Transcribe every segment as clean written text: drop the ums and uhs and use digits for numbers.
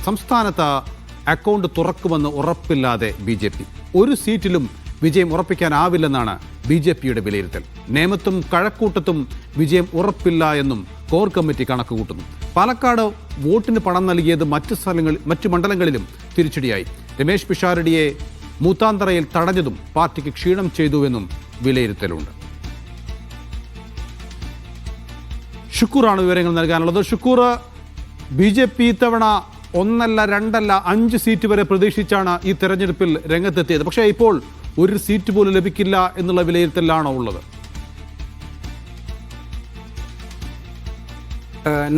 സംസ്ഥാനത്ത് അക്കൗണ്ട് തുറക്കുമെന്ന് ഉറപ്പില്ലാതെ BJP. ഒരു സീറ്റിലും വിജയം ഉറപ്പിക്കാനാവില്ലെന്നാണ് BJPയുടെ വിലയിരുത്തൽ. നേമത്തും കഴക്കൂട്ടത്തും വിജയം ഉറപ്പില്ല എന്നും കോർ കമ്മിറ്റി കണക്കുകൂട്ടുന്നു. പാലക്കാട് വോട്ടിന് പണം നൽകിയത് മറ്റു മണ്ഡലങ്ങളിലും തിരിച്ചടിയായി. രമേശ് പിഷാരടിയെ മൂത്താന്തറയിൽ തടഞ്ഞതും പാർട്ടിക്ക് ക്ഷീണം ചെയ്തുവെന്നും വിലയിരുത്തലുണ്ട്. ഷുക്കൂറാണ് വിവരങ്ങൾ നൽകാനുള്ളത്. ഷുക്കൂർ, BJP ഇത്തവണ 1 അല്ല 2 അല്ല 5 സീറ്റ് വരെ പ്രതീക്ഷിച്ചാണ് ഈ തെരഞ്ഞെടുപ്പിൽ രംഗത്തെത്തിയത്. പക്ഷേ ഇപ്പോൾ ഒരു സീറ്റ് പോലും ലഭിക്കില്ല എന്നുള്ള വിലയിരുത്തലാണോ ഉള്ളത്?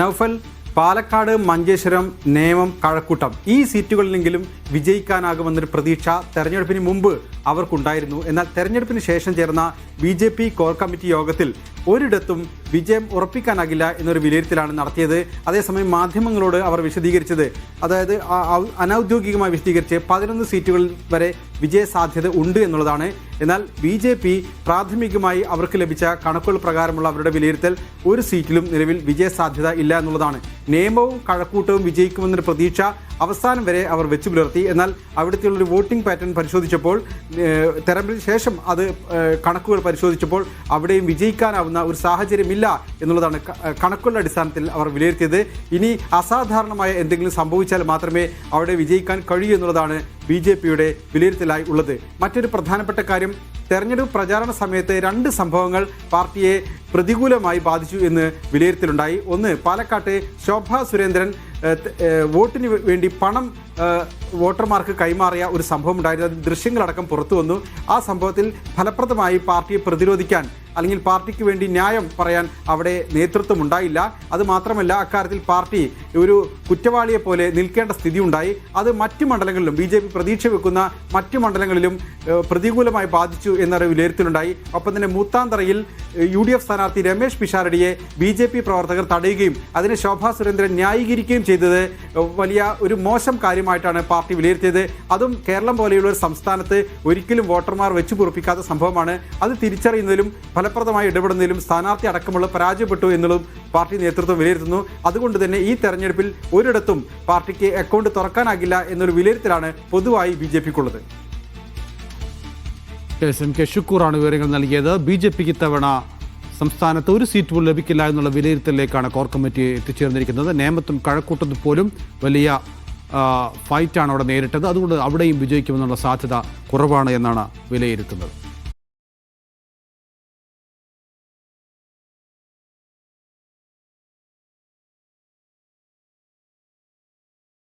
നൗഫൽ, പാലക്കാട്, മഞ്ചേശ്വരം, നേമം, കഴക്കൂട്ടം ഈ സീറ്റുകളിലെങ്കിലും വിജയിക്കാനാകുമെന്നൊരു പ്രതീക്ഷ തെരഞ്ഞെടുപ്പിന് മുമ്പ് അവർക്കുണ്ടായിരുന്നു. എന്നാൽ തെരഞ്ഞെടുപ്പിന് ശേഷം ചേർന്ന BJP കോർ കമ്മിറ്റി യോഗത്തിൽ ഒരിടത്തും വിജയം ഉറപ്പിക്കാനാകില്ല എന്നൊരു വിലയിരുത്തലാണ് നടത്തിയത്. അതേസമയം മാധ്യമങ്ങളോട് അവർ വിശദീകരിച്ചത്, അതായത് അനൗദ്യോഗികമായി വിശദീകരിച്ച് 11 സീറ്റുകളിൽ വരെ വിജയസാധ്യത ഉണ്ട് എന്നുള്ളതാണ്. എന്നാൽ BJP പ്രാഥമികമായി അവർക്ക് ലഭിച്ച കണക്കുകൾ പ്രകാരമുള്ള അവരുടെ വിലയിരുത്തൽ ഒരു സീറ്റിലും നിലവിൽ വിജയസാധ്യത ഇല്ല എന്നുള്ളതാണ്. നേമവും കഴക്കൂട്ടവും വിജയിക്കുമെന്നൊരു പ്രതീക്ഷ അവസാനം വരെ അവർ വെച്ചു പുലർത്തി. എന്നാൽ അവിടുത്തെയുള്ളൊരു വോട്ടിംഗ് പാറ്റേൺ പരിശോധിച്ചപ്പോൾ, തെരഞ്ഞെടുപ്പിന് ശേഷം അത് കണക്കുകൾ പരിശോധിച്ചപ്പോൾ അവിടെയും വിജയിക്കാനാവുന്ന ഒരു സാഹചര്യമില്ല എന്നുള്ളതാണ് കണക്കുകളുടെ അടിസ്ഥാനത്തിൽ അവർ വിലയിരുത്തിയത്. ഇനി അസാധാരണമായ എന്തെങ്കിലും സംഭവിച്ചാൽ മാത്രമേ അവിടെ വിജയിക്കാൻ കഴിയൂ എന്നുള്ളതാണ് BJPയുടെ വിലയിരുത്തലായി ഉള്ളത്. മറ്റൊരു പ്രധാനപ്പെട്ട കാര്യം, തെരഞ്ഞെടുപ്പ് പ്രചാരണ സമയത്ത് 2 സംഭവങ്ങൾ പാർട്ടിയെ പ്രതികൂലമായി ബാധിച്ചു എന്ന് വിലയിരുത്തലുണ്ടായി. ഒന്ന്, പാലക്കാട്ടെ ശോഭാ സുരേന്ദ്രൻ വോട്ടിന് വേണ്ടി പണം വോട്ടർമാർക്ക് കൈമാറിയ ഒരു സംഭവം ഉണ്ടായിരുന്നു. അത് ദൃശ്യങ്ങളടക്കം പുറത്തു വന്നു. ആ സംഭവത്തിൽ ഫലപ്രദമായി പാർട്ടിയെ പ്രതിരോധിക്കാൻ അല്ലെങ്കിൽ പാർട്ടിക്ക് വേണ്ടി ന്യായം പറയാൻ അവിടെ നേതൃത്വം ഉണ്ടായില്ല. അതുമാത്രമല്ല, അക്കാര്യത്തിൽ പാർട്ടി ഒരു കുറ്റവാളിയെ പോലെ നിൽക്കേണ്ട സ്ഥിതി ഉണ്ടായി. അത് മറ്റു മണ്ഡലങ്ങളിലും BJP പ്രതീക്ഷ വെക്കുന്ന മറ്റു മണ്ഡലങ്ങളിലും പ്രതികൂലമായി ബാധിച്ചു എന്നൊരു വിലയിരുത്തലുണ്ടായി. ഒപ്പം തന്നെ മൂത്താന്തറയിൽ UDF സ്ഥാനാർത്ഥി രമേശ് പിഷാരടിയെ BJP പ്രവർത്തകർ തടയുകയും അതിനെ ശോഭാ സുരേന്ദ്രൻ ന്യായീകരിക്കുകയും ചെയ്തത് വലിയ ഒരു മോശം കാര്യമായിട്ടാണ് പാർട്ടി വിലയിരുത്തിയത്. അതും കേരളം പോലെയുള്ള ഒരു സംസ്ഥാനത്ത് ഒരിക്കലും വോട്ടർമാർ വെച്ചു പൊറുപ്പിക്കാത്ത സംഭവമാണ്. അത് തിരിച്ചറിയുന്നതിലും ഫലപ്രദമായി ഇടപെടുന്നതിലും സ്ഥാനാർത്ഥി അടക്കമുള്ള പരാജയപ്പെട്ടു എന്നുള്ളതും പാർട്ടി നേതൃത്വം വിലയിരുത്തുന്നു. അതുകൊണ്ട് തന്നെ ഈ തെരഞ്ഞെടുപ്പിൽ ഒരിടത്തും പാർട്ടിക്ക് അക്കൗണ്ട് തുറക്കാനാകില്ല എന്നൊരു വിലയിരുത്തലാണ് പൊതുവായി BJPക്കുള്ളത്. MK ഷുക്കൂറാണ് വിവരങ്ങൾ നൽകിയത്. BJPക്ക് ഇത്തവണ സംസ്ഥാനത്ത് ഒരു സീറ്റ് പോലും ലഭിക്കില്ല എന്നുള്ള വിലയിരുത്തലിലേക്കാണ് കോർ കമ്മിറ്റി എത്തിച്ചേർന്നിരിക്കുന്നത്. നേമത്തും കഴക്കൂട്ടത്തും പോലും വലിയ ഫൈറ്റാണ് അവിടെ നേരിട്ടത്. അതുകൊണ്ട് അവിടെയും വിജയിക്കുമെന്നുള്ള സാധ്യത കുറവാണ് എന്നാണ് വിലയിരുത്തുന്നത്.